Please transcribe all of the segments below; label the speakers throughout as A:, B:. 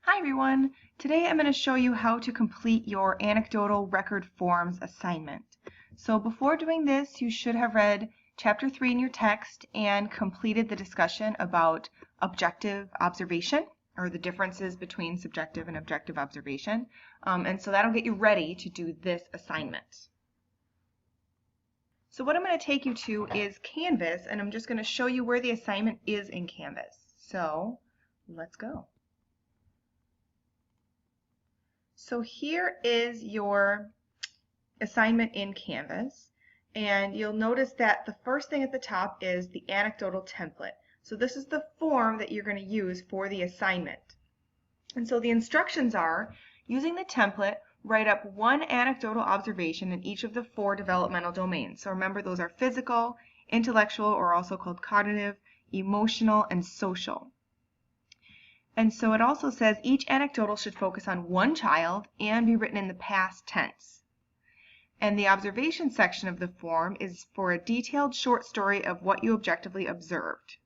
A: Hi everyone! Today I'm going to show you how to complete your anecdotal record forms assignment. So before doing this, you should have read Chapter 3 in your text and completed the discussion about objective observation, or the differences between subjective and objective observation. And so that'll get you ready to do this assignment. So what I'm going to take you to is Canvas, and I'm just going to show you where the assignment is in Canvas. So let's go. So here is your assignment in Canvas, and you'll notice that the first thing at the top is the anecdotal template. So this is the form that you're going to use for the assignment. And so the instructions are, using the template, write up one anecdotal observation in each of the 4 developmental domains. So remember, those are physical, intellectual, or also called cognitive, emotional, and social. And so it also says each anecdotal should focus on one child and be written in the past tense. And the observation section of the form is for a detailed short story of what you objectively observed.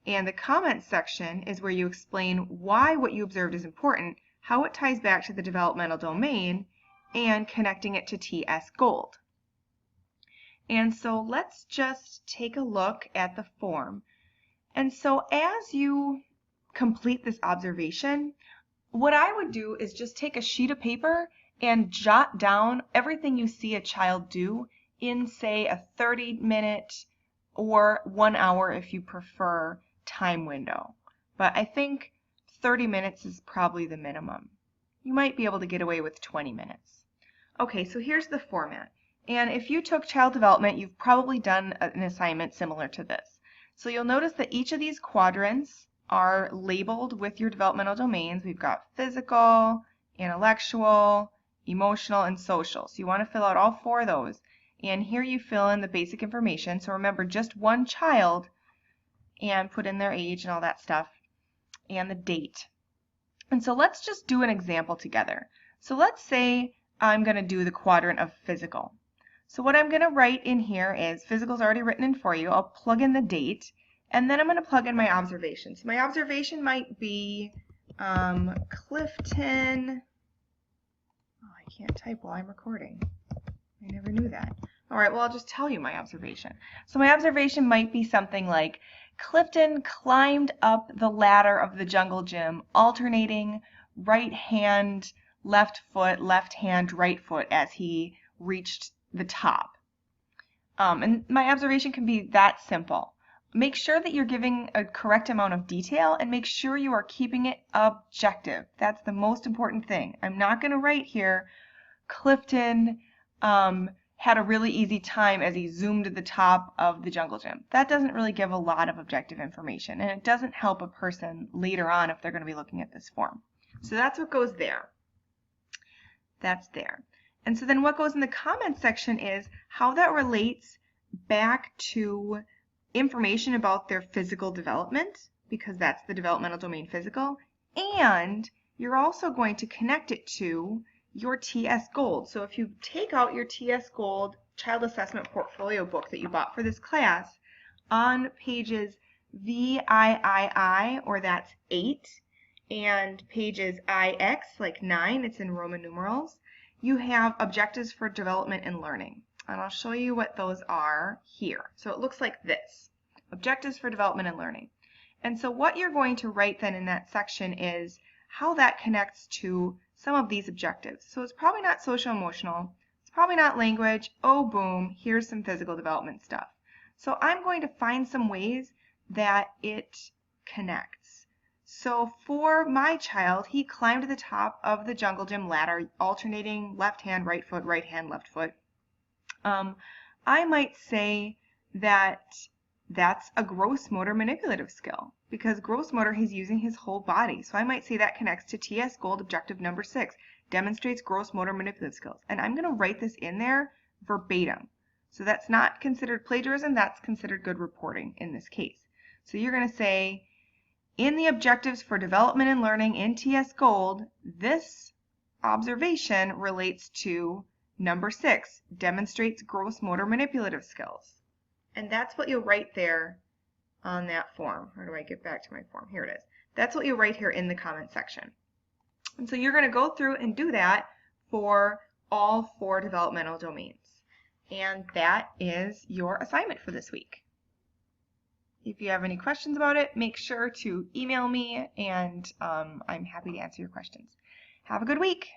A: And the comments section is where you explain why what you observed is important, how it ties back to the developmental domain, and connecting it to TS Gold. And so let's just take a look at the form. And so as you complete this observation, what I would do is just take a sheet of paper and jot down everything you see a child do in, say, a 30-minute or 1 hour if you prefer time window. But I think 30 minutes is probably the minimum. You might be able to get away with 20 minutes. Okay, so here's the format. And if you took child development, you've probably done an assignment similar to this. So you'll notice that each of these quadrants are labeled with your developmental domains. We've got physical, intellectual, emotional, and social. So you want to fill out all 4 of those. And here you fill in the basic information. So remember, just one child, and put in their age and all that stuff, and the date. And so let's just do an example together. So let's say I'm going to do the quadrant of physical. So what I'm going to write in here is, physical's already written in for you. I'll plug in the date. And then I'm going to plug in my observation. So my observation might be Clifton. Oh, I can't type while I'm recording. I never knew that. All right, well, I'll just tell you my observation. So my observation might be something like, Clifton climbed up the ladder of the jungle gym, alternating right hand, left foot, left hand, right foot as he reached the top. And my observation can be that simple. Make sure that you're giving a correct amount of detail and make sure you are keeping it objective. That's the most important thing. I'm not going to write here, Clifton had a really easy time as he zoomed to the top of the jungle gym. That doesn't really give a lot of objective information, and it doesn't help a person later on if they're going to be looking at this form. So that's what goes there. That's there. And so then what goes in the comments section is how that relates back to information about their physical development, because that's the developmental domain physical, and you're also going to connect it to your TS Gold. So if you take out your TS Gold Child Assessment Portfolio book that you bought for this class, on pages VIII, or that's 8, and pages IX, like 9, it's in Roman numerals, you have objectives for development and learning. And I'll show you what those are here. So it looks like this, objectives for development and learning. And so what you're going to write then in that section is how that connects to some of these objectives. So it's probably not social emotional, it's probably not language, oh boom, here's some physical development stuff. So I'm going to find some ways that it connects. So for my child, he climbed to the top of the jungle gym ladder, alternating left hand, right foot, right hand, left foot. I might say that that's a gross motor manipulative skill, because gross motor, he's using his whole body. So I might say that connects to TS Gold objective number 6, demonstrates gross motor manipulative skills. And I'm going to write this in there verbatim. So that's not considered plagiarism, that's considered good reporting in this case. So you're going to say, in the objectives for development and learning in TS Gold, this observation relates to number 6, demonstrates gross motor manipulative skills. And that's what you'll write there on that form. Where do I get back to my form? Here it is. That's what you write here in the comment section. And so you're going to go through and do that for all 4 developmental domains. And that is your assignment for this week. If you have any questions about it, make sure to email me, and I'm happy to answer your questions. Have a good week.